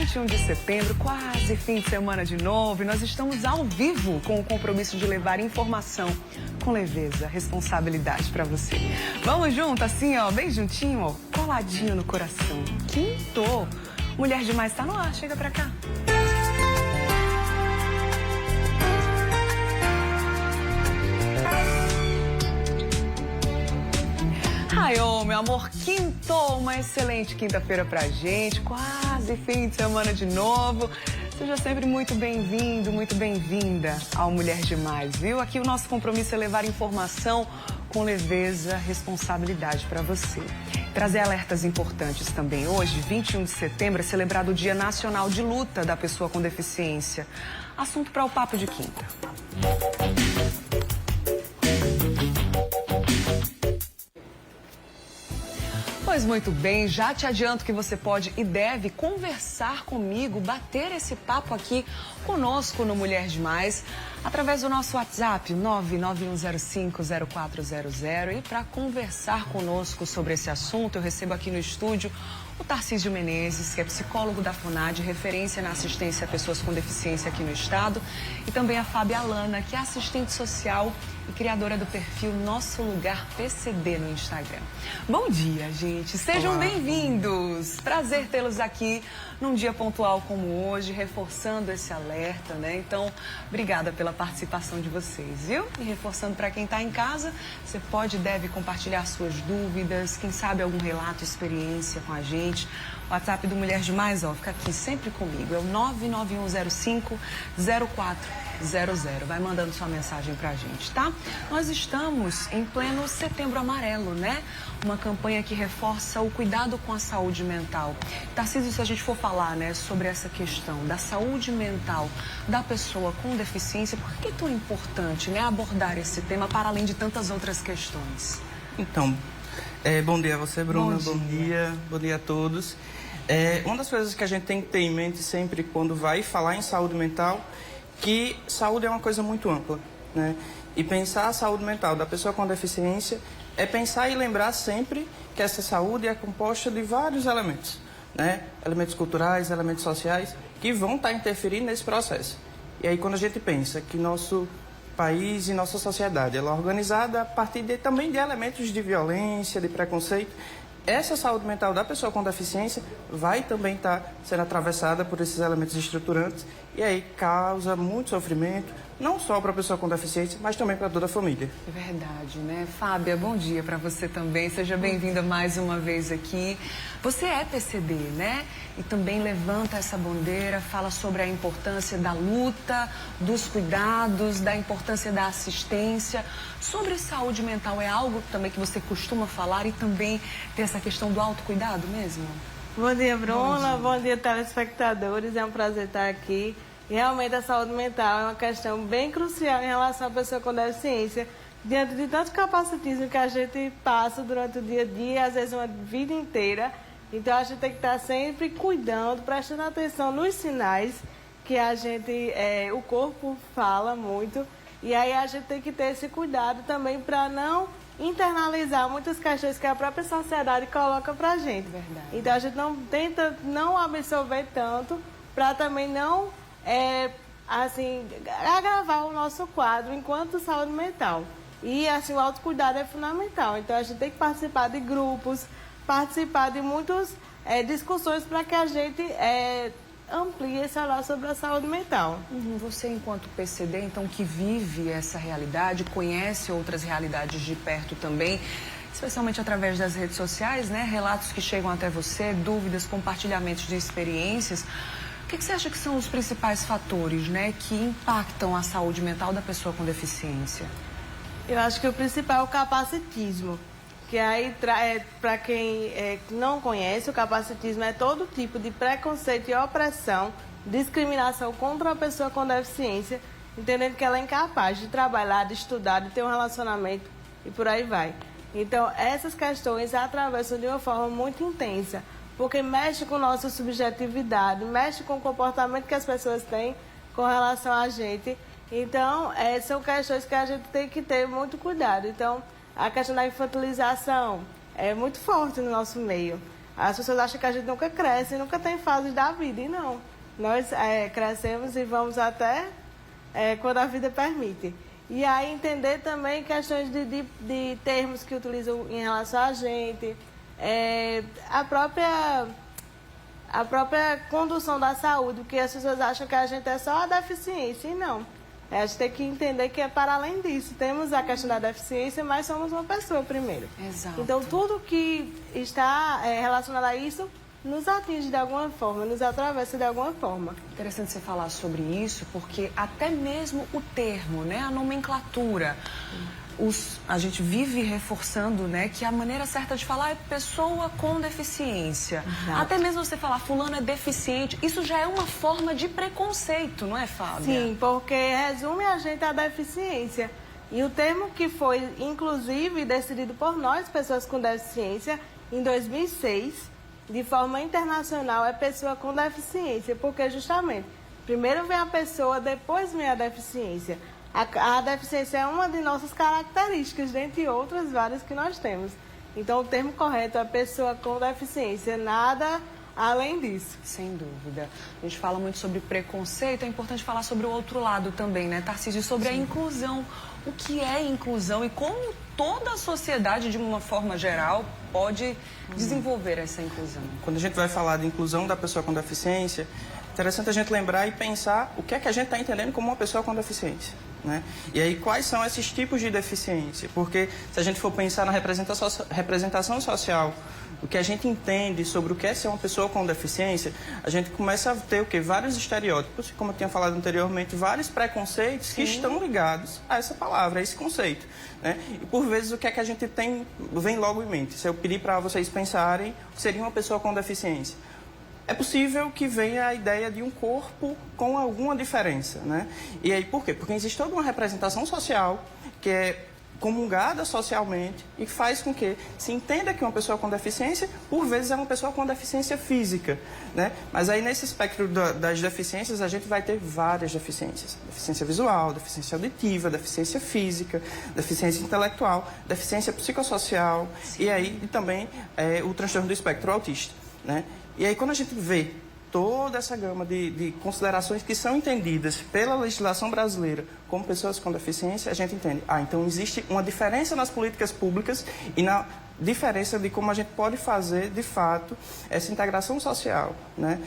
21 de setembro, quase fim de semana de novo, e nós estamos ao vivo com o compromisso de levar informação com leveza, responsabilidade para você. Vamos junto, assim, ó, bem juntinho, ó, coladinho no coração. Quinto, Mulher Demais tá no ar, chega pra cá. Ai, ô, meu amor, quintou, uma excelente quinta-feira pra gente, quase fim de semana de novo. Seja sempre muito bem-vindo, muito bem-vinda ao Mulher Demais, viu? Aqui o nosso compromisso é levar informação com leveza, responsabilidade pra você. Trazer alertas importantes também. Hoje, 21 de setembro, é celebrado o Dia Nacional de Luta da Pessoa com Deficiência. Assunto para o Papo de Quinta. Pois muito bem, já te adianto que você pode e deve conversar comigo, bater esse papo aqui conosco no Mulher Demais, através do nosso WhatsApp, 991050400. E para conversar conosco sobre esse assunto, eu recebo aqui no estúdio o Tarcísio Menezes, que é psicólogo da FUNAD, referência na assistência a pessoas com deficiência aqui no estado, e também a Fábia Alana, que é assistente social e criadora do perfil Nosso Lugar PCD no Instagram. Bom dia, gente. Sejam bem-vindos. Prazer tê-los aqui num dia pontual como hoje, reforçando esse alerta, né? Então, obrigada pela participação de vocês, viu? E reforçando para quem está em casa, você pode e deve compartilhar suas dúvidas, quem sabe algum relato, experiência com a gente. O WhatsApp do Mulher Demais, ó, fica aqui sempre comigo. É o 991050400. Vai mandando sua mensagem pra gente, tá? Nós estamos em pleno Setembro Amarelo, né? Uma campanha que reforça o cuidado com a saúde mental. Tarcísio, se a gente for falar, né, sobre essa questão da saúde mental da pessoa com deficiência, por que é tão importante, né, abordar esse tema para além de tantas outras questões? Então, bom dia a você, Bruna. Bom dia a todos. Uma das coisas que a gente tem que ter em mente sempre quando vai falar em saúde mental, que saúde é uma coisa muito ampla, né? E pensar a saúde mental da pessoa com deficiência é pensar e lembrar sempre que essa saúde é composta de vários elementos, né? Elementos culturais, elementos sociais, que vão estar interferindo nesse processo. E aí, quando a gente pensa que nosso país e nossa sociedade ela é organizada a partir também de elementos de violência, de preconceito, essa saúde mental da pessoa com deficiência vai também estar sendo atravessada por esses elementos estruturantes e aí causa muito sofrimento, não só para a pessoa com deficiência, mas também para toda a família. É verdade, né? Fábia, bom dia para você também. Seja bem-vinda mais uma vez aqui. Você é PCD, né? E também levanta essa bandeira, fala sobre a importância da luta, dos cuidados, da importância da assistência. Sobre saúde mental, é algo também que você costuma falar e também tem essa questão do autocuidado mesmo? Bom dia, Bruna. Bom dia, telespectadores. É um prazer estar aqui. E realmente a saúde mental é uma questão bem crucial em relação à pessoa com deficiência, diante de tanto capacitismo que a gente passa durante o dia a dia, às vezes uma vida inteira. Então a gente tem que estar sempre cuidando, prestando atenção nos sinais que a gente, o corpo fala muito. E aí a gente tem que ter esse cuidado também para não internalizar muitas questões que a própria sociedade coloca para a gente. Verdade. Então a gente não tenta não absorver tanto para também não agravar o nosso quadro enquanto saúde mental. E assim, o autocuidado é fundamental. Então a gente tem que participar de grupos, participar de muitas discussões para que a gente amplie esse olhar sobre a saúde mental. Você, enquanto PCD, então, que vive essa realidade, conhece outras realidades de perto também, especialmente através das redes sociais, né? Relatos que chegam até você, dúvidas, compartilhamentos de experiências. O que você acha que são os principais fatores, né, que impactam a saúde mental da pessoa com deficiência? Eu acho que o principal é o capacitismo, que aí, para quem não conhece, o capacitismo é todo tipo de preconceito e opressão, discriminação contra a pessoa com deficiência, entendendo que ela é incapaz de trabalhar, de estudar, de ter um relacionamento e por aí vai. Então, essas questões atravessam de uma forma muito intensa, porque mexe com nossa subjetividade, mexe com o comportamento que as pessoas têm com relação a gente. Então, são questões que a gente tem que ter muito cuidado. Então, a questão da infantilização é muito forte no nosso meio. As pessoas acham que a gente nunca cresce, nunca tem fases da vida, e não. Nós crescemos e vamos até quando a vida permite. E aí entender também questões de termos que utilizam em relação a gente, a própria condução da saúde, porque as pessoas acham que a gente é só a deficiência, e não. A gente tem que entender que é para além disso. Temos a questão da deficiência, mas somos uma pessoa primeiro. Exato. Então, tudo que está relacionado a isso nos atinge de alguma forma, nos atravessa de alguma forma. Interessante você falar sobre isso, porque até mesmo o termo, né, a nomenclatura, a gente vive reforçando, né, que a maneira certa de falar é pessoa com deficiência. Exato. Até mesmo você falar fulano é deficiente, isso já é uma forma de preconceito, não é, Fábia? Sim, porque resume a gente a deficiência. E o termo que foi, inclusive, decidido por nós, pessoas com deficiência, em 2006, de forma internacional, é pessoa com deficiência, porque justamente, primeiro vem a pessoa, depois vem a deficiência. A deficiência é uma de nossas características, dentre outras várias que nós temos. Então, o termo correto é pessoa com deficiência, nada além disso. Sem dúvida. A gente fala muito sobre preconceito, é importante falar sobre o outro lado também, né, Tarcísio? Sobre a inclusão. O que é inclusão e como toda a sociedade, de uma forma geral, pode desenvolver essa inclusão? Quando a gente vai falar de inclusão da pessoa com deficiência, é interessante a gente lembrar e pensar o que é que a gente está entendendo como uma pessoa com deficiência, né? E aí, quais são esses tipos de deficiência? Porque se a gente for pensar na representação social, o que a gente entende sobre o que é ser uma pessoa com deficiência, a gente começa a ter o quê? Vários estereótipos, como eu tinha falado anteriormente, vários preconceitos que estão ligados a essa palavra, a esse conceito, né? E por vezes o que é que a gente tem, vem logo em mente. Se eu pedir para vocês pensarem, o que seria uma pessoa com deficiência? É possível que venha a ideia de um corpo com alguma diferença, né? E aí por quê? Porque existe toda uma representação social que é comungada socialmente e faz com que se entenda que uma pessoa com deficiência, por vezes, é uma pessoa com deficiência física, né? Mas aí, nesse espectro das deficiências, a gente vai ter várias deficiências. Deficiência visual, deficiência auditiva, deficiência física, deficiência intelectual, deficiência psicossocial. Sim. E aí e também o transtorno do espectro autista, né? E aí, quando a gente vê toda essa gama de considerações que são entendidas pela legislação brasileira como pessoas com deficiência, a gente entende. Então existe uma diferença nas políticas públicas e na diferença de como a gente pode fazer, de fato, essa integração social, né?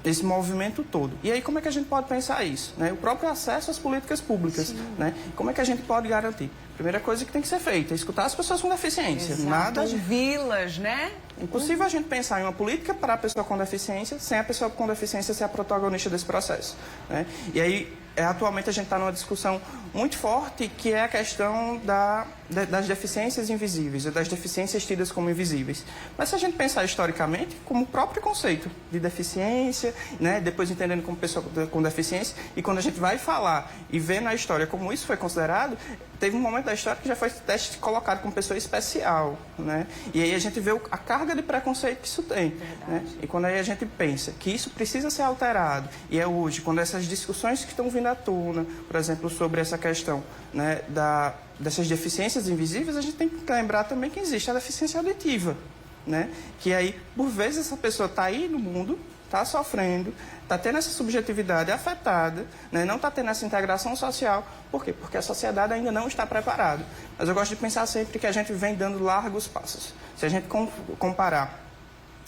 Esse movimento todo. E aí, como é que a gente pode pensar isso, né? O próprio acesso às políticas públicas, né? Como é que a gente pode garantir? Primeira coisa que tem que ser feita é escutar as pessoas com deficiência. Exato. Nada de vilas, né? É impossível a gente pensar em uma política para a pessoa com deficiência sem a pessoa com deficiência ser a protagonista desse processo, né? E aí, atualmente a gente está numa discussão muito forte que é a questão das deficiências invisíveis, das deficiências tidas como invisíveis. Mas se a gente pensar historicamente, como o próprio conceito de deficiência, né, depois entendendo como pessoa com deficiência, e quando a gente vai falar e ver na história como isso foi considerado, teve um momento da história que já foi teste colocado como pessoa especial, né? E aí a gente vê a carga de preconceito que isso tem, né? E quando aí a gente pensa que isso precisa ser alterado, e é hoje, quando essas discussões que estão vindo à tona, por exemplo, sobre essa questão, né, dessas deficiências invisíveis, a gente tem que lembrar também que existe a deficiência auditiva, né? Que aí, por vezes, essa pessoa está aí no mundo, está sofrendo, está tendo essa subjetividade afetada, né? Não está tendo essa integração social. Por quê? Porque a sociedade ainda não está preparada. Mas eu gosto de pensar sempre que a gente vem dando largos passos. Se a gente comparar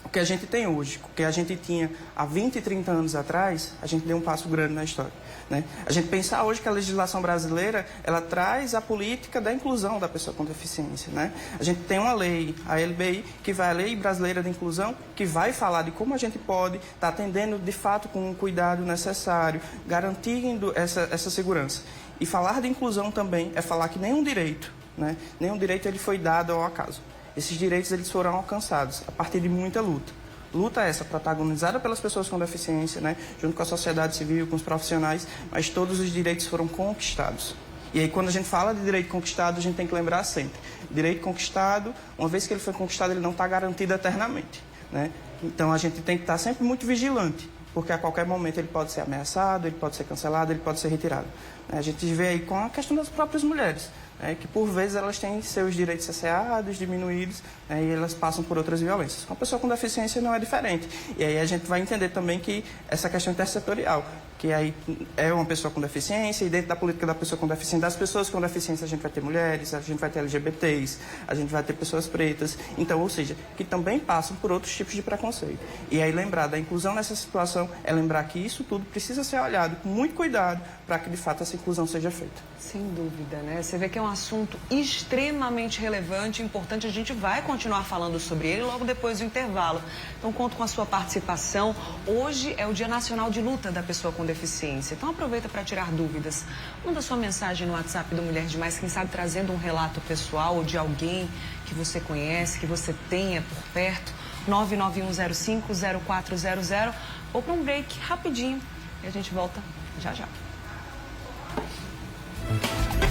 o que a gente tem hoje, o que a gente tinha há 20, 30 anos atrás, a gente deu um passo grande na história, né? A gente pensar hoje que a legislação brasileira, ela traz a política da inclusão da pessoa com deficiência, né? A gente tem uma lei, a LBI, que vai a Lei Brasileira de Inclusão, que vai falar de como a gente pode estar atendendo de fato com o cuidado necessário, garantindo essa segurança. E falar de inclusão também é falar que nenhum direito, né? Nenhum direito ele foi dado ao acaso. Esses direitos eles foram alcançados a partir de muita luta. Luta essa protagonizada pelas pessoas com deficiência, né? Junto com a sociedade civil, com os profissionais, mas todos os direitos foram conquistados. E aí, quando a gente fala de direito conquistado, a gente tem que lembrar sempre. Direito conquistado, uma vez que ele foi conquistado, ele não está garantido eternamente, né? Então, a gente tem que estar sempre muito vigilante, porque a qualquer momento ele pode ser ameaçado, ele pode ser cancelado, ele pode ser retirado. A gente vê aí com a questão das próprias mulheres. que por vezes elas têm seus direitos cerceados, diminuídos, e elas passam por outras violências. Com a pessoa com deficiência não é diferente. E aí a gente vai entender também que essa questão intersetorial, que aí é uma pessoa com deficiência, e dentro da política da pessoa com deficiência, das pessoas com deficiência, a gente vai ter mulheres, a gente vai ter LGBTs, a gente vai ter pessoas pretas, então, ou seja, que também passam por outros tipos de preconceito. E aí lembrar da inclusão nessa situação é lembrar que isso tudo precisa ser olhado com muito cuidado para que, de fato, essa inclusão seja feita. Sem dúvida, né? Você vê que é um assunto extremamente relevante, importante. A gente vai continuar falando sobre ele logo depois do intervalo. Então, conto com a sua participação. Hoje é o Dia Nacional de Luta da Pessoa com Deficiência. Então, aproveita para tirar dúvidas. Manda sua mensagem no WhatsApp do Mulher Demais, quem sabe trazendo um relato pessoal ou de alguém que você conhece, que você tenha por perto. 991050400. Vou para um break rapidinho e a gente volta já já.